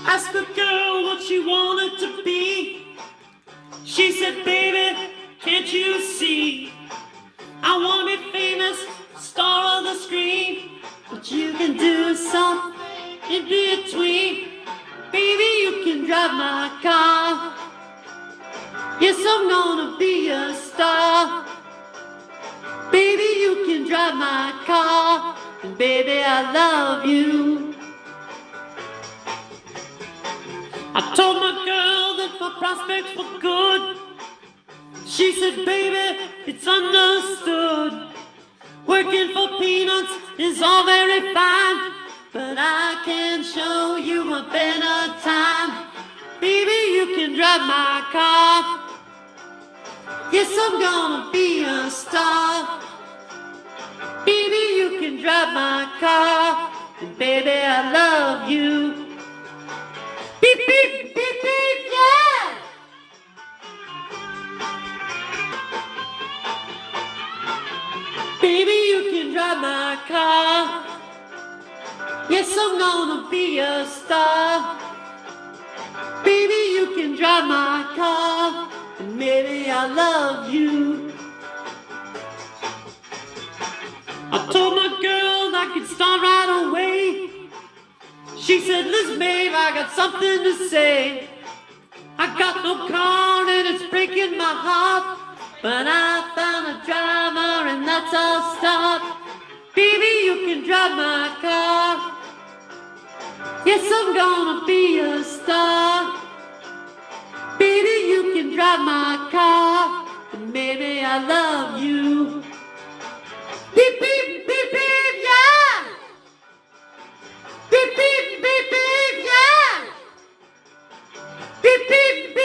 Asked the girl what she wanted to be. She said, baby, can't you see? I want to be famous, star of the screen, but you can do something in between. Baby, you can drive my car. Yes, I'm gonna be a star. Baby, you can drive my car, and baby, I love you. I told my girl that my prospects were good. She said, baby, it's understood. Working for peanuts is all very fine, but I can show you a better time. Baby, you can drive my car. Yes, I'm gonna be a star. Baby, you can drive my car, and baby, I love you. Beep, beep, beep, beep, yeah! Baby, you can drive my car. Yes, I'm gonna be a star. Baby, you can drive my car, and maybe I love you. I told my girl I could start right away. She said, listen, babe, I got something to say. I got no car and it's breaking my heart, but I found a driver and that's a start. Baby, you can drive my car. Yes, I'm gonna be a star. Baby, you can drive my car, and maybe I love you. Beep, beep, beep, beep, yeah! Beep, beep, beep, beep, yeah! Beep, beep, beep.